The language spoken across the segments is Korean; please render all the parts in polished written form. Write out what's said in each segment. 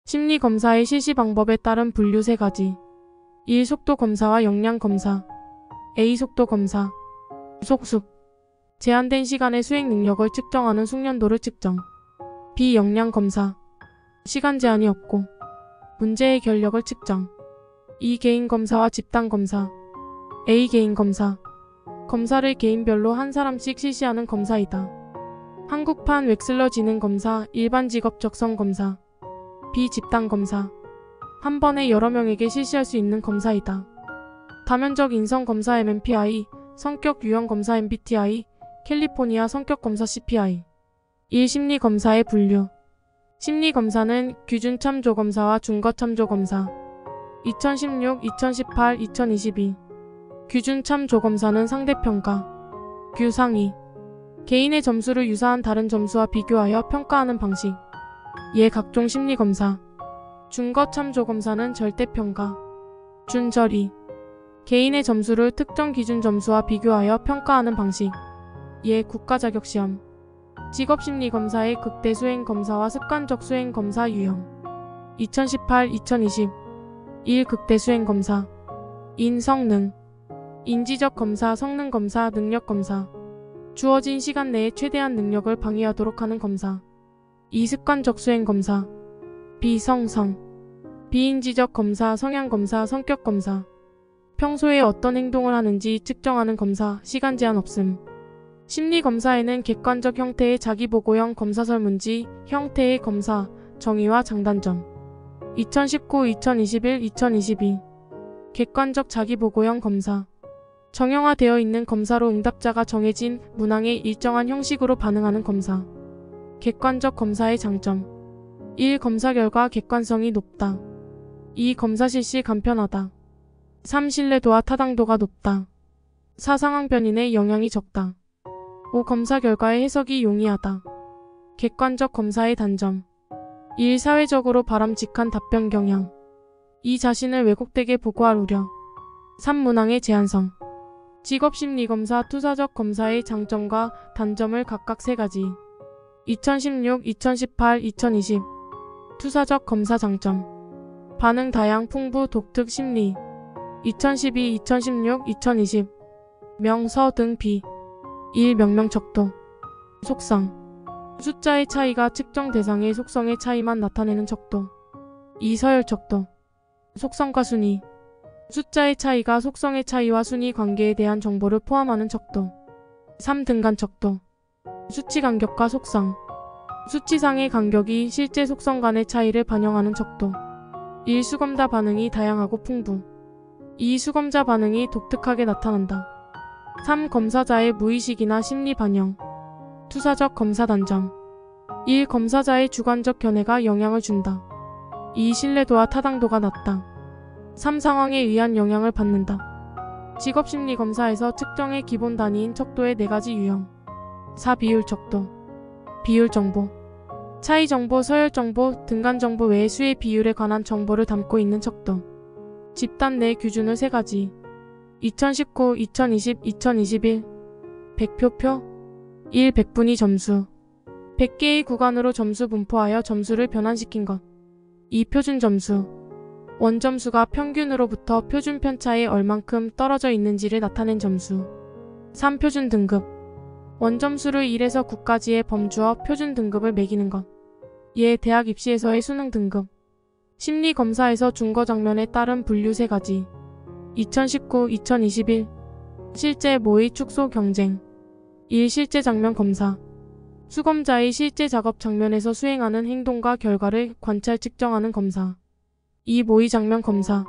심리검사의 실시 방법에 따른 분류 3가지. 1. 속도검사와 역량검사. A. 속도검사. 속습. 제한된 시간의 수행 능력을 측정하는 숙련도를 측정. B. 역량검사. 시간 제한이 없고 문제 해결력을 측정. 2. 개인검사와 집단검사. A. 개인검사. 검사를 개인별로 한 사람씩 실시하는 검사이다. 한국판 웩슬러 지능검사, 일반 직업 적성 검사. B. 집단검사. 한 번에 여러 명에게 실시할 수 있는 검사이다. 다면적 인성검사 MMPI, 성격 유형검사 MBTI, 캘리포니아 성격검사 CPI. 1. 심리검사의 분류. 심리검사는 규준참조검사와 준거참조검사. 2016, 2018, 2022. 규준참조검사는 상대평가, 규상위, 개인의 점수를 유사한 다른 점수와 비교하여 평가하는 방식. 예 각종 심리검사. 준거참조검사는 절대평가, 준절이, 개인의 점수를 특정 기준 점수와 비교하여 평가하는 방식. 예 국가자격시험. 직업심리검사의 극대 수행검사와 습관적 수행검사 유형. 2018, 2020. 1. 극대 수행검사. 인성능. 인지적 검사, 성능검사, 능력검사. 주어진 시간 내에 최대한 능력을 방위하도록 하는 검사. 2. 습관적 수행검사. 비성성. 비인지적 검사, 성향검사, 성격검사. 평소에 어떤 행동을 하는지 측정하는 검사, 시간 제한 없음. 심리검사에는 객관적 형태의 자기보고형 검사설문지, 형태의 검사, 정의와 장단점. 2019, 2021, 2022. 객관적 자기보고형 검사. 정형화되어 있는 검사로 응답자가 정해진 문항에 일정한 형식으로 반응하는 검사. 객관적 검사의 장점. 1. 검사 결과 객관성이 높다. 2. 검사 실시 간편하다. 3. 신뢰도와 타당도가 높다. 4. 상황 변인에 영향이 적다. 5. 검사 결과의 해석이 용이하다. 객관적 검사의 단점. 1. 사회적으로 바람직한 답변 경향. 2. 자신을 왜곡되게 보고할 우려. 3. 문항의 제한성. 직업심리검사 투사적 검사의 장점과 단점을 각각 3가지. 2016, 2018, 2020. 투사적 검사 장점. 반응 다양 풍부 독특 심리. 2012, 2016, 2020. 명서 등 비. 1. 명명척도. 속성. 숫자의 차이가 측정 대상의 속성의 차이만 나타내는 척도. 2. 서열척도. 속성과 순위. 숫자의 차이가 속성의 차이와 순위 관계에 대한 정보를 포함하는 척도. 3. 등간척도. 수치 간격과 속성. 수치상의 간격이 실제 속성 간의 차이를 반영하는 척도. 1. 수검자 반응이 다양하고 풍부. 2. 수검자 반응이 독특하게 나타난다. 3. 검사자의 무의식이나 심리 반영. 투사적 검사 단점. 1. 검사자의 주관적 견해가 영향을 준다. 2. 신뢰도와 타당도가 낮다. 3. 상황에 의한 영향을 받는다. 직업심리검사에서 측정의 기본 단위인 척도의 4가지 유형. 4. 비율척도. 비율정보. 차이정보, 서열정보, 등간정보 외의 수의 비율에 관한 정보를 담고 있는 척도. 집단 내 규준을 3가지. 2019, 2020, 2021. 100표표. 1. 100분위 점수. 100개의 구간으로 점수 분포하여 점수를 변환시킨 것. 2. 표준 점수. 원점수가 평균으로부터 표준 편차에 얼만큼 떨어져 있는지를 나타낸 점수. 3. 표준 등급. 원점수를 1에서 9까지의 범주어 표준 등급을 매기는 것. 예 대학 입시에서의 수능 등급. 심리검사에서 준거 장면에 따른 분류 3가지. 2019, 2021. 실제 모의 축소 경쟁. 1. 실제 장면 검사. 수검자의 실제 작업 장면에서 수행하는 행동과 결과를 관찰 측정하는 검사. 2. 모의 장면 검사.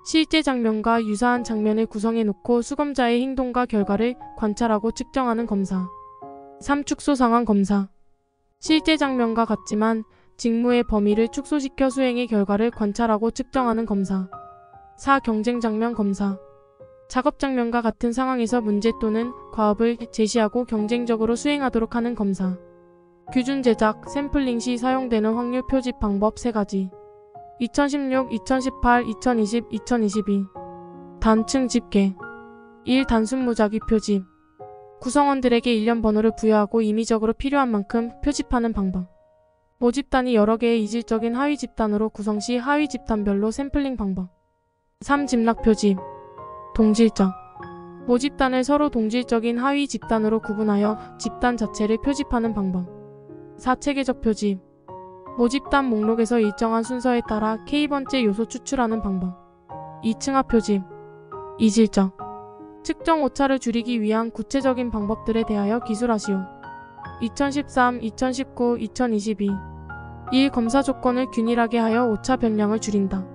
실제 장면과 유사한 장면을 구성해 놓고 수검자의 행동과 결과를 관찰하고 측정하는 검사. 3. 축소 상황 검사. 실제 장면과 같지만 직무의 범위를 축소시켜 수행의 결과를 관찰하고 측정하는 검사. 4. 경쟁 장면 검사. 작업 장면과 같은 상황에서 문제 또는 과업을 제시하고 경쟁적으로 수행하도록 하는 검사. 규준 제작, 샘플링 시 사용되는 확률 표집 방법 3가지. 2016, 2018, 2020, 2022. 단층 집계. 1. 단순 무작위 표집. 구성원들에게 일련 번호를 부여하고 임의적으로 필요한 만큼 표집하는 방법. 모집단이 여러 개의 이질적인 하위 집단으로 구성 시 하위 집단별로 샘플링 방법. 3. 집락 표집. 동질적. 모집단을 서로 동질적인 하위 집단으로 구분하여 집단 자체를 표집하는 방법. 4. 체계적 표집. 모집단 목록에서 일정한 순서에 따라 K번째 요소 추출하는 방법. 2. 층합 표집. 이질적. 측정 오차를 줄이기 위한 구체적인 방법들에 대하여 기술하시오. 2013, 2019, 2022. 1. 검사 조건을 균일하게 하여 오차 변량을 줄인다.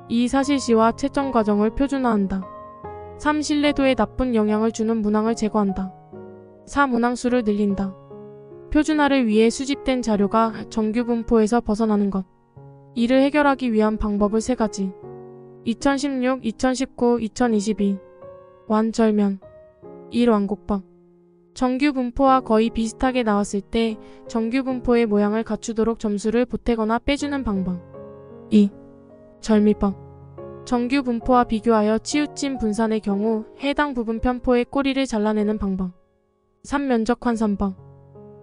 2. 사실시와 채점 과정을 표준화한다. 3. 신뢰도에 나쁜 영향을 주는 문항을 제거한다. 4. 문항수를 늘린다. 표준화를 위해 수집된 자료가 정규 분포에서 벗어나는 것. 이를 해결하기 위한 방법을 3가지. 2016, 2019, 2022. 완절면. 1. 완곡법. 정규 분포와 거의 비슷하게 나왔을 때 정규 분포의 모양을 갖추도록 점수를 보태거나 빼주는 방법. 2. 절미법. 정규 분포와 비교하여 치우친 분산의 경우 해당 부분 편포의 꼬리를 잘라내는 방법. 3. 면적 환산법.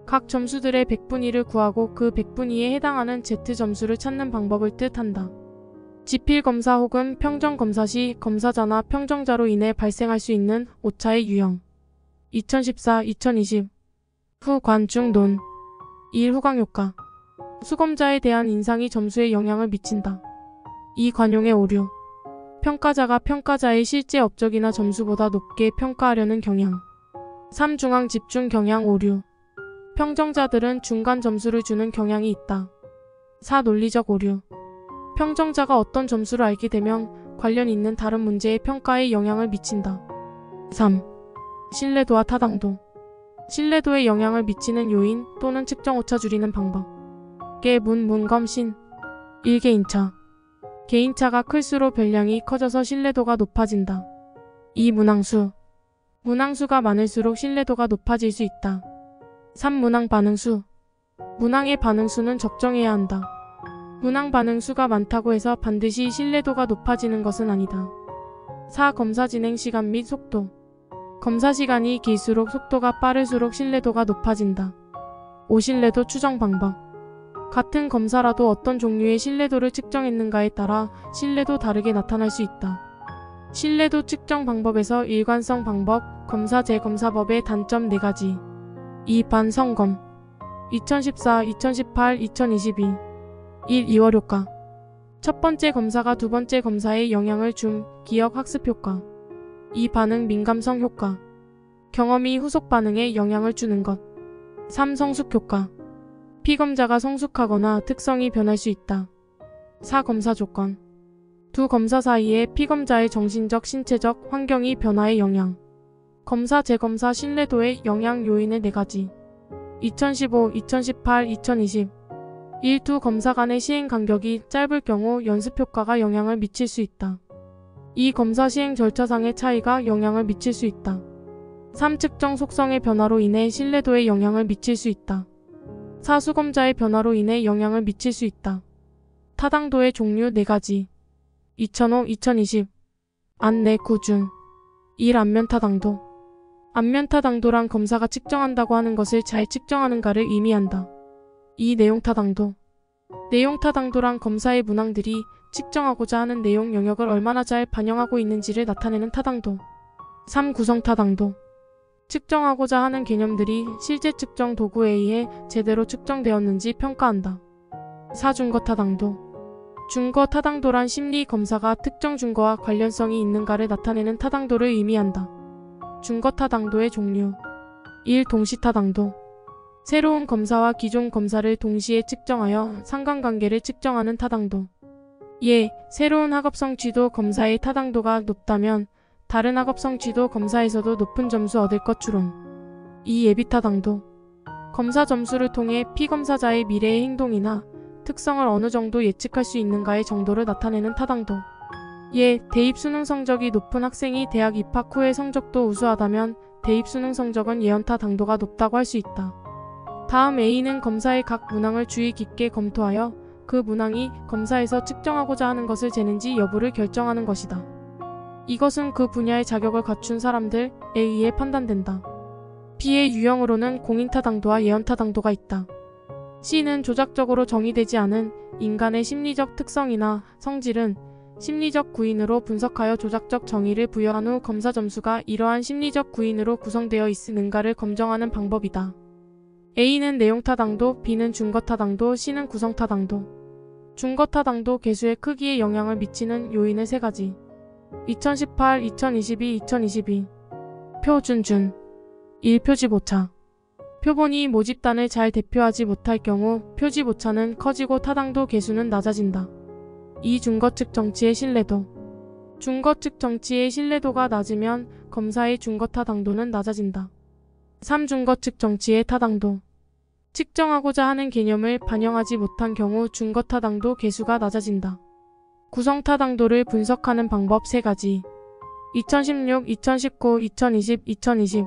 각 점수들의 100분의 1을 구하고 그 100분의 2에 해당하는 Z 점수를 찾는 방법을 뜻한다. 지필검사 혹은 평정검사 시 검사자나 평정자로 인해 발생할 수 있는 오차의 유형. 2014, 2020. 후관중 논. 1. 후광효과. 수검자에 대한 인상이 점수에 영향을 미친다. 2. 관용의 오류. 평가자가 평가자의 실제 업적이나 점수보다 높게 평가하려는 경향. 3. 중앙 집중 경향 오류. 평정자들은 중간 점수를 주는 경향이 있다. 4. 논리적 오류. 평정자가 어떤 점수를 알게 되면 관련 있는 다른 문제의 평가에 영향을 미친다. 3. 신뢰도와 타당도. 신뢰도에 영향을 미치는 요인 또는 측정 오차 줄이는 방법. 문검신. 1. 개인차. 개인차가 클수록 별량이 커져서 신뢰도가 높아진다. 2. 문항수. 문항수가 많을수록 신뢰도가 높아질 수 있다. 3. 문항 반응수. 문항의 반응수는 적정해야 한다. 문항 반응수가 많다고 해서 반드시 신뢰도가 높아지는 것은 아니다. 4. 검사 진행 시간 및 속도. 검사 시간이 길수록 속도가 빠를수록 신뢰도가 높아진다. 5. 신뢰도 추정 방법. 같은 검사라도 어떤 종류의 신뢰도를 측정했는가에 따라 신뢰도 다르게 나타날 수 있다. 신뢰도 측정 방법에서 일관성 방법, 검사 재검사법의 단점 4가지. 2. 반성검. 2014, 2018, 2022. 1. 이월 효과. 첫 번째 검사가 두 번째 검사에 영향을 줌 기억 학습 효과. 2. 반응 민감성 효과. 경험이 후속 반응에 영향을 주는 것. 3. 성숙 효과. 피검자가 성숙하거나 특성이 변할 수 있다. 4. 검사 조건. 두 검사 사이에 피검자의 정신적, 신체적, 환경이 변화에 영향. 검사 재검사 신뢰도의 영향 요인의 4가지. 2015, 2018, 2020. 1. 두 검사 간의 시행 간격이 짧을 경우 연습 효과가 영향을 미칠 수 있다. 2. 검사 시행 절차상의 차이가 영향을 미칠 수 있다. 3. 측정 속성의 변화로 인해 신뢰도에 영향을 미칠 수 있다. 4. 수검자의 변화로 인해 영향을 미칠 수 있다. 타당도의 종류 4가지. 2005, 2020. 안내 구준. 1. 안면 타당도. 안면 타당도란 검사가 측정한다고 하는 것을 잘 측정하는가를 의미한다. 2. 내용 타당도. 내용 타당도란 검사의 문항들이 측정하고자 하는 내용 영역을 얼마나 잘 반영하고 있는지를 나타내는 타당도. 3. 구성 타당도. 측정하고자 하는 개념들이 실제 측정 도구에 의해 제대로 측정되었는지 평가한다. 4. 준거 타당도. 준거 타당도란 심리 검사가 특정 준거와 관련성이 있는가를 나타내는 타당도를 의미한다. 준거 타당도의 종류. 1. 동시 타당도. 새로운 검사와 기존 검사를 동시에 측정하여 상관관계를 측정하는 타당도. 예, 새로운 학업성 지도 검사의 타당도가 높다면 다른 학업성 지도 검사에서도 높은 점수 얻을 것 추론. 2. 예비 타당도. 검사 점수를 통해 피검사자의 미래의 행동이나 특성을 어느 정도 예측할 수 있는가의 정도를 나타내는 타당도. 예, 대입 수능 성적이 높은 학생이 대학 입학 후의 성적도 우수하다면 대입 수능 성적은 예언 타당도가 높다고 할 수 있다. 다음 A는 검사의 각 문항을 주의 깊게 검토하여 그 문항이 검사에서 측정하고자 하는 것을 재는지 여부를 결정하는 것이다. 이것은 그 분야의 자격을 갖춘 사람들에 의해 판단된다. B의 유형으로는 공인타당도와 예언타당도가 있다. C는 조작적으로 정의되지 않은 인간의 심리적 특성이나 성질은 심리적 구인으로 분석하여 조작적 정의를 부여한 후 검사 점수가 이러한 심리적 구인으로 구성되어 있는가를 검정하는 방법이다. A는 내용 타당도, B는 준거 타당도, C는 구성 타당도. 준거 타당도 개수의 크기에 영향을 미치는 요인의 3가지. 2018, 2022, 2022. 표준준 1. 표집 오차. 표본이 모집단을 잘 대표하지 못할 경우 표집 오차는 커지고 타당도 개수는 낮아진다. 2. 준거 측 정치의 신뢰도. 준거 측 정치의 신뢰도가 낮으면 검사의 준거 타당도는 낮아진다. 3. 준거 측 정치의 타당도. 측정하고자 하는 개념을 반영하지 못한 경우 준거 타당도 개수가 낮아진다. 구성 타당도를 분석하는 방법 3가지. 2016, 2019, 2020, 2020.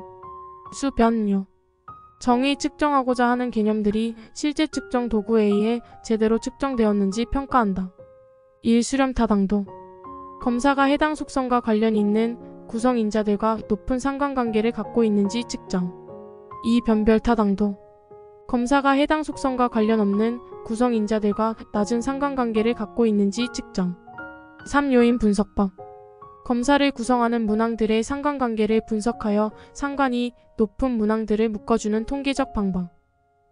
수 변요. 정의 측정하고자 하는 개념들이 실제 측정 도구에 의해 제대로 측정되었는지 평가한다. 1. 수렴 타당도. 검사가 해당 속성과 관련 있는 구성 인자들과 높은 상관관계를 갖고 있는지 측정. 2. 변별 타당도. 검사가 해당 속성과 관련 없는 구성 인자들과 낮은 상관관계를 갖고 있는지 측정. 3. 요인 분석법. 검사를 구성하는 문항들의 상관관계를 분석하여 상관이 높은 문항들을 묶어주는 통계적 방법.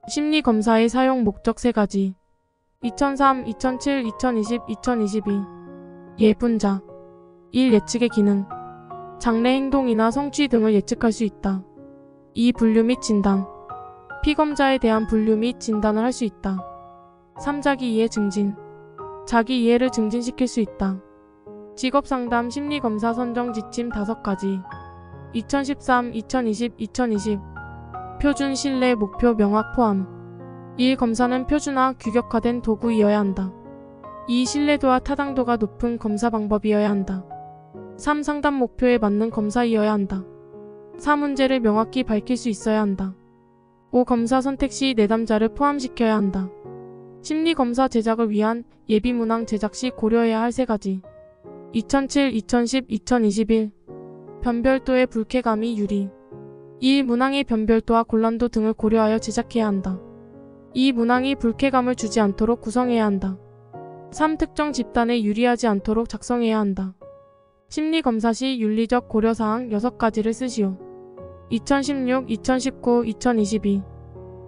심리검사의 사용 목적 3가지. 2003, 2007, 2020, 2022. 예분자. 1. 예측의 기능. 장래 행동이나 성취 등을 예측할 수 있다. 2. 분류 및 진단. 피검자에 대한 분류 및 진단을 할 수 있다. 3. 자기 이해 증진. 자기 이해를 증진시킬 수 있다. 직업상담 심리검사 선정 지침 5가지. 2013, 2020, 2020. 표준 신뢰 목표 명확 포함. 1. 검사는 표준화 규격화된 도구이어야 한다. 2. 신뢰도와 타당도가 높은 검사 방법이어야 한다. 3. 상담 목표에 맞는 검사이어야 한다. 4. 문제를 명확히 밝힐 수 있어야 한다. 5. 검사 선택 시 내담자를 포함시켜야 한다. 심리검사 제작을 위한 예비문항 제작 시 고려해야 할 3가지. 2007, 2010, 2021. 변별도의 불쾌감이 유리. 1. 문항의 변별도와 곤란도 등을 고려하여 제작해야 한다. 2. 문항이 불쾌감을 주지 않도록 구성해야 한다. 3. 특정 집단에 유리하지 않도록 작성해야 한다. 심리검사 시 윤리적 고려사항 6가지를 쓰시오. 2016, 2019, 2022.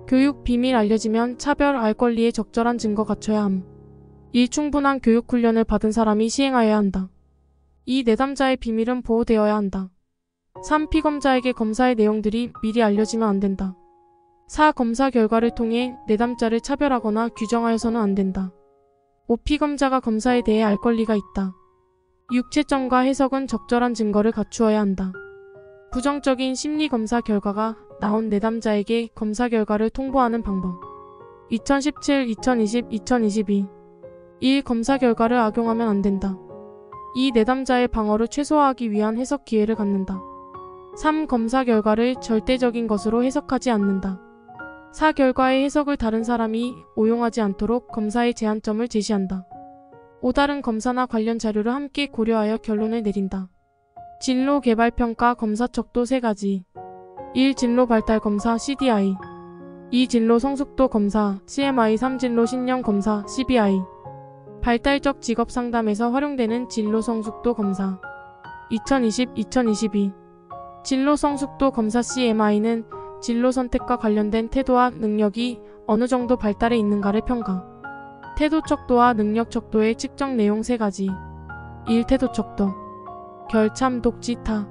교육 비밀 알려지면 차별 알 권리에 적절한 증거 갖춰야 함. 1. 충분한 교육 훈련을 받은 사람이 시행하여야 한다. 2. 내담자의 비밀은 보호되어야 한다. 3. 피검자에게 검사의 내용들이 미리 알려지면 안 된다. 4. 검사 결과를 통해 내담자를 차별하거나 규정하여서는 안 된다. 5. 피검자가 검사에 대해 알 권리가 있다. 6. 채점과 해석은 적절한 증거를 갖추어야 한다. 부정적인 심리검사 결과가 나온 내담자에게 검사 결과를 통보하는 방법. 2017, 2020, 2022. 1. 검사 결과를 악용하면 안 된다. 2. 내담자의 방어를 최소화하기 위한 해석 기회를 갖는다. 3. 검사 결과를 절대적인 것으로 해석하지 않는다. 4. 결과의 해석을 다른 사람이 오용하지 않도록 검사의 제한점을 제시한다. 5. 다른 검사나 관련 자료를 함께 고려하여 결론을 내린다. 진로 개발 평가 검사 척도 3가지. 1. 진로 발달 검사 CDI. 2. 진로 성숙도 검사 CMI. 3. 진로 신념 검사 CBI. 발달적 직업 상담에서 활용되는 진로 성숙도 검사. 2020-2022. 진로 성숙도 검사 CMI는 진로 선택과 관련된 태도와 능력이 어느 정도 발달해 있는가를 평가. 태도 척도와 능력 척도의 측정 내용 3가지. 1. 태도 척도. 결참 독지타.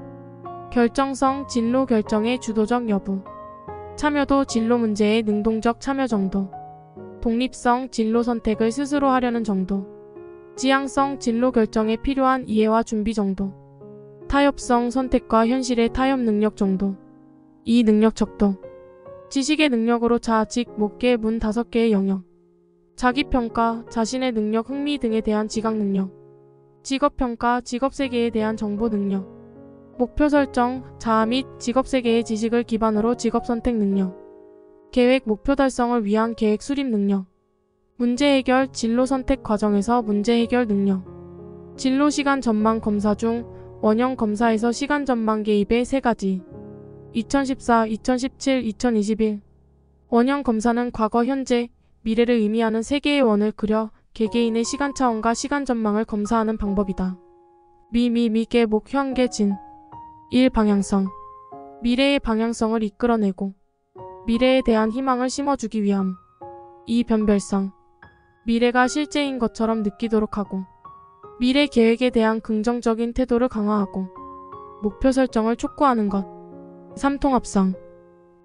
결정성 진로 결정의 주도적 여부. 참여도 진로 문제의 능동적 참여 정도. 독립성 진로 선택을 스스로 하려는 정도. 지향성 진로 결정에 필요한 이해와 준비 정도. 타협성 선택과 현실의 타협 능력 정도. 2. 능력 척도. 지식의 능력으로 자직, 목계, 문 5개의 영역. 자기평가, 자신의 능력, 흥미 등에 대한 지각 능력. 직업평가, 직업세계에 대한 정보 능력. 목표 설정, 자아 및 직업세계의 지식을 기반으로 직업선택 능력. 계획, 목표 달성을 위한 계획 수립 능력. 문제 해결, 진로 선택 과정에서 문제 해결 능력. 진로 시간 전망 검사 중 원형 검사에서 시간 전망 개입의 3가지. 2014, 2017, 2021. 원형 검사는 과거, 현재, 미래를 의미하는 세 개의 원을 그려 개개인의 시간 차원과 시간 전망을 검사하는 방법이다. 개, 목, 현, 개, 진. 1. 방향성. 미래의 방향성을 이끌어내고 미래에 대한 희망을 심어주기 위함. 2. 변별성. 미래가 실제인 것처럼 느끼도록 하고 미래 계획에 대한 긍정적인 태도를 강화하고 목표 설정을 촉구하는 것. 3. 통합성.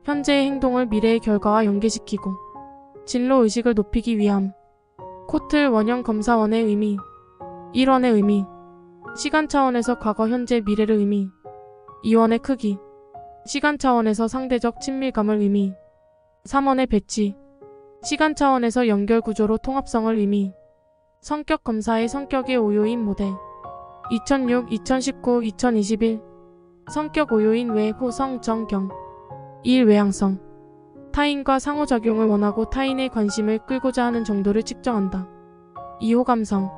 현재의 행동을 미래의 결과와 연계시키고 진로 의식을 높이기 위함. 코틀 원형 검사원의 의미. 1원의 의미. 시간 차원에서 과거, 현재, 미래를 의미. 2원의 크기. 시간 차원에서 상대적 친밀감을 의미. 3원의 배치. 시간 차원에서 연결 구조로 통합성을 의미. 성격 검사의 성격의 오요인 모델. 2006, 2019, 2021. 성격 오요인 외, 호, 성, 정, 경. 1. 외향성. 타인과 상호작용을 원하고 타인의 관심을 끌고자 하는 정도를 측정한다. 2. 호감성.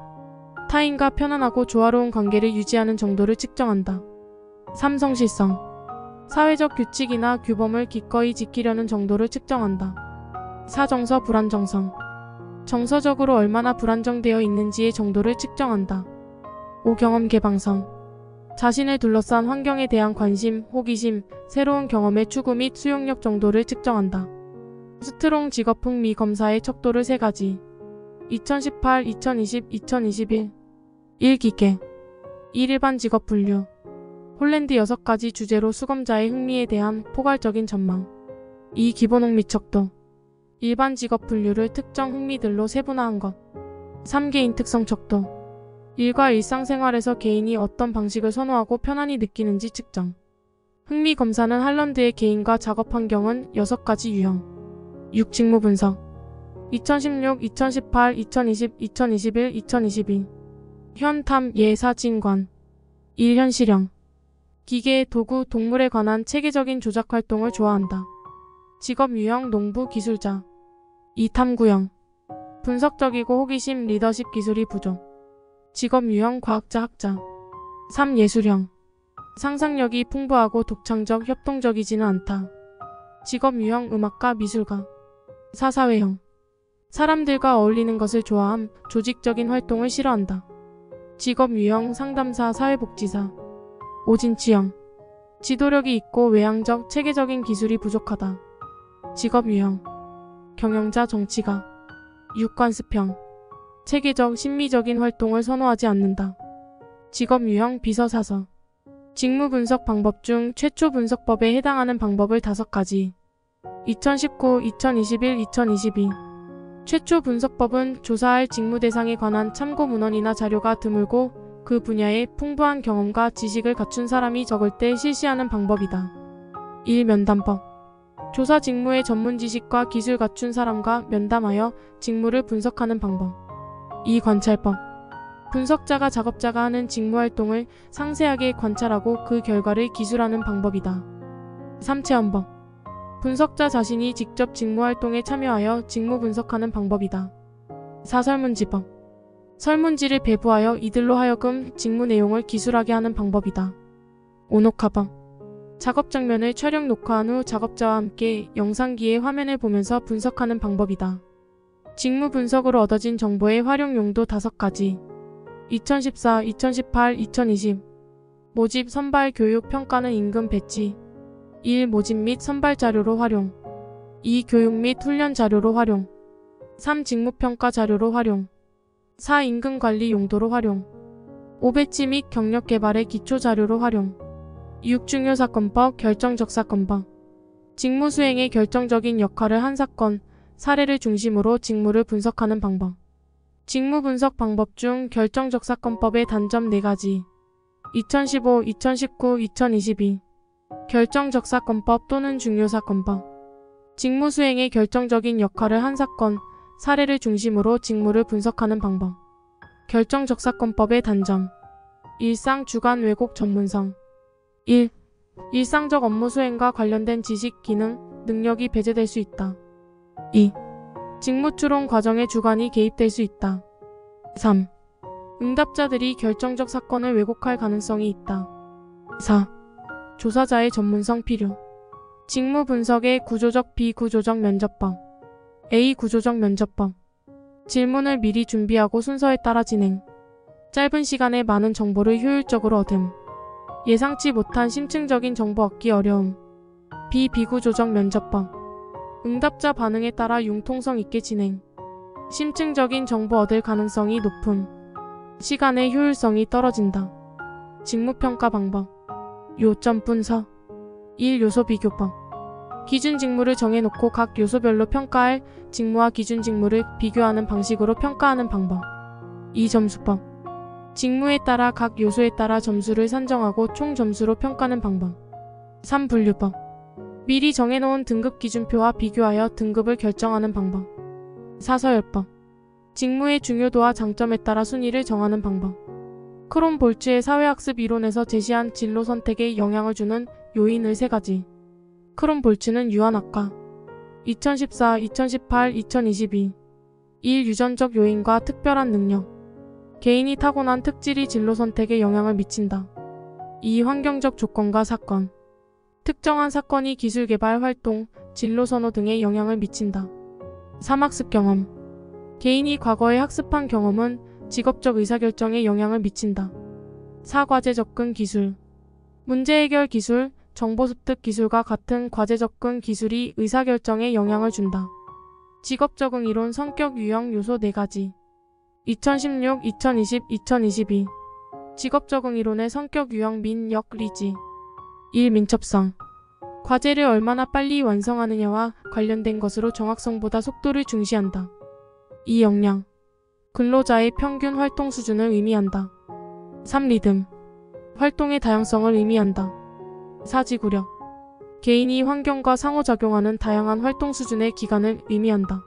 타인과 편안하고 조화로운 관계를 유지하는 정도를 측정한다. 3. 성실성. 사회적 규칙이나 규범을 기꺼이 지키려는 정도를 측정한다. 4. 정서 불안정성. 정서적으로 얼마나 불안정되어 있는지의 정도를 측정한다. 5. 경험 개방성. 자신을 둘러싼 환경에 대한 관심, 호기심, 새로운 경험의 추구 및 수용력 정도를 측정한다. 스트롱 직업 흥미 검사의 척도를 3가지. 2018, 2020, 2021. 1. 기계. 1. 일반 직업 분류. 홀랜드 6가지 주제로 수검자의 흥미에 대한 포괄적인 전망. 2. 기본 흥미 척도. 일반 직업 분류를 특정 흥미들로 세분화한 것. 3. 개인 특성 척도. 일과 일상생활에서 개인이 어떤 방식을 선호하고 편안히 느끼는지 측정. 흥미 검사는 할런드의 개인과 작업 환경은 6가지 유형. 6. 직무 분석. 2016, 2018, 2020, 2021, 2022. 현, 탐, 예, 사, 진관. 1. 현실형. 기계, 도구, 동물에 관한 체계적인 조작 활동을 좋아한다. 직업 유형, 농부, 기술자. 2. 탐구형. 분석적이고 호기심, 리더십 기술이 부족. 직업 유형, 과학자, 학자. 3. 예술형. 상상력이 풍부하고 독창적, 협동적이지는 않다. 직업 유형, 음악가, 미술가. 4. 사회형. 사람들과 어울리는 것을 좋아함, 조직적인 활동을 싫어한다. 직업 유형, 상담사, 사회복지사. 5. 진취형. 지도력이 있고 외향적, 체계적인 기술이 부족하다. 직업 유형. 경영자, 정치가. 6. 관습형. 체계적, 심미적인 활동을 선호하지 않는다. 직업 유형, 비서사서. 직무 분석 방법 중 최초 분석법에 해당하는 방법을 5가지. 2019, 2021, 2022. 최초 분석법은 조사할 직무 대상에 관한 참고 문헌이나 자료가 드물고 그 분야에 풍부한 경험과 지식을 갖춘 사람이 적을 때 실시하는 방법이다. 1. 면담법. 조사 직무의 전문 지식과 기술 갖춘 사람과 면담하여 직무를 분석하는 방법. 2. 관찰법. 분석자가 작업자가 하는 직무 활동을 상세하게 관찰하고 그 결과를 기술하는 방법이다. 3. 체험법. 분석자 자신이 직접 직무 활동에 참여하여 직무 분석하는 방법이다. 4. 설문지법. 설문지를 배부하여 이들로 하여금 직무 내용을 기술하게 하는 방법이다. 5. 녹화법. 작업 장면을 촬영 녹화한 후 작업자와 함께 영상기의 화면을 보면서 분석하는 방법이다. 직무 분석으로 얻어진 정보의 활용 용도 5가지. 2014, 2018, 2020. 모집, 선발, 교육, 평가는 임금 배치. 1. 모집 및 선발 자료로 활용. 2. 교육 및 훈련 자료로 활용. 3. 직무평가 자료로 활용. 4. 임금 관리 용도로 활용. 5. 배치 및 경력 개발의 기초 자료로 활용. 6. 중요사건법, 결정적사건법. 직무 수행에 결정적인 역할을 한 사건, 사례를 중심으로 직무를 분석하는 방법. 직무 분석 방법 중 결정적사건법의 단점 4가지. 2015, 2019, 2022. 결정적사건법 또는 중요사건법. 직무 수행에 결정적인 역할을 한 사건, 사례를 중심으로 직무를 분석하는 방법. 결정적사건법의 단점. 일상 주간 왜곡 전문성. 1. 일상적 업무 수행과 관련된 지식, 기능, 능력이 배제될 수 있다. 2. 직무 추론 과정에 주관이 개입될 수 있다. 3. 응답자들이 결정적 사건을 왜곡할 가능성이 있다. 4. 조사자의 전문성 필요. 직무 분석의 구조적 비구조적 면접법. A. 구조적 면접법. 질문을 미리 준비하고 순서에 따라 진행. 짧은 시간에 많은 정보를 효율적으로 얻음. 예상치 못한 심층적인 정보 얻기 어려움. B. 비구조적 면접법. 응답자 반응에 따라 융통성 있게 진행. 심층적인 정보 얻을 가능성이 높음. 시간의 효율성이 떨어진다. 직무평가 방법. 요점 분석. 1. 요소 비교법. 기준 직무를 정해놓고 각 요소별로 평가할 직무와 기준 직무를 비교하는 방식으로 평가하는 방법. 2. 점수법. 직무에 따라 각 요소에 따라 점수를 산정하고 총 점수로 평가하는 방법. 3. 분류법. 미리 정해놓은 등급 기준표와 비교하여 등급을 결정하는 방법. 4. 서열법. 직무의 중요도와 장점에 따라 순위를 정하는 방법. 크롬 볼츠의 사회학습 이론에서 제시한 진로 선택에 영향을 주는 요인을 3가지. 크롬 볼츠는 유한학과 2014, 2018, 2022 1. 유전적 요인과 특별한 능력. 개인이 타고난 특질이 진로 선택에 영향을 미친다. 2. 환경적 조건과 사건. 특정한 사건이 기술 개발 활동, 진로 선호 등에 영향을 미친다. 3. 학습 경험. 개인이 과거에 학습한 경험은 직업적 의사결정에 영향을 미친다. 4. 과제 접근 기술. 문제 해결 기술, 정보 습득 기술과 같은 과제 접근 기술이 의사결정에 영향을 준다. 직업 적응 이론 성격 유형 요소 4가지. 2016, 2020, 2022 직업 적응 이론의 성격 유형 민역 리지. 1. 민첩성. 과제를 얼마나 빨리 완성하느냐와 관련된 것으로 정확성보다 속도를 중시한다. 2. 역량. 근로자의 평균 활동 수준을 의미한다. 3. 리듬. 활동의 다양성을 의미한다. 4. 지구력. 개인이 환경과 상호작용하는 다양한 활동 수준의 기간을 의미한다.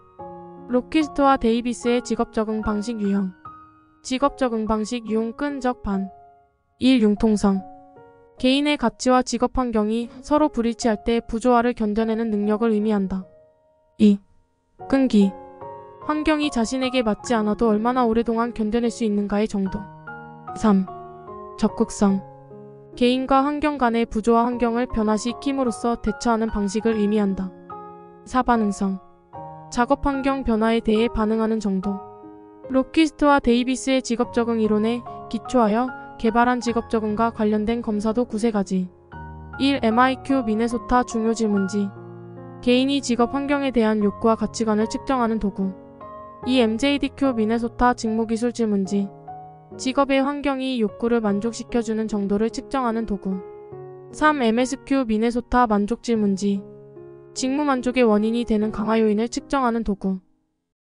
로키스트와 데이비스의 직업 적응 방식 유형. 직업 적응 방식 융 끈적 반. 1. 융통성. 개인의 가치와 직업 환경이 서로 불일치할 때 부조화를 견뎌내는 능력을 의미한다. 2. 끈기. 환경이 자신에게 맞지 않아도 얼마나 오랫동안 견뎌낼 수 있는가의 정도. 3. 적극성. 개인과 환경 간의 부조화 환경을 변화시킴으로써 대처하는 방식을 의미한다. 4. 반응성. 작업 환경 변화에 대해 반응하는 정도. 로키스트와 데이비스의 직업 적응 이론에 기초하여 개발한 직업 적응과 관련된 검사도 9가지. 1. MIQ 미네소타 중요 질문지. 개인이 직업 환경에 대한 욕구와 가치관을 측정하는 도구. 2. MJDQ 미네소타 직무기술 질문지. 직업의 환경이 욕구를 만족시켜주는 정도를 측정하는 도구. 3. MSQ 미네소타 만족 질문지. 직무 만족의 원인이 되는 강화 요인을 측정하는 도구.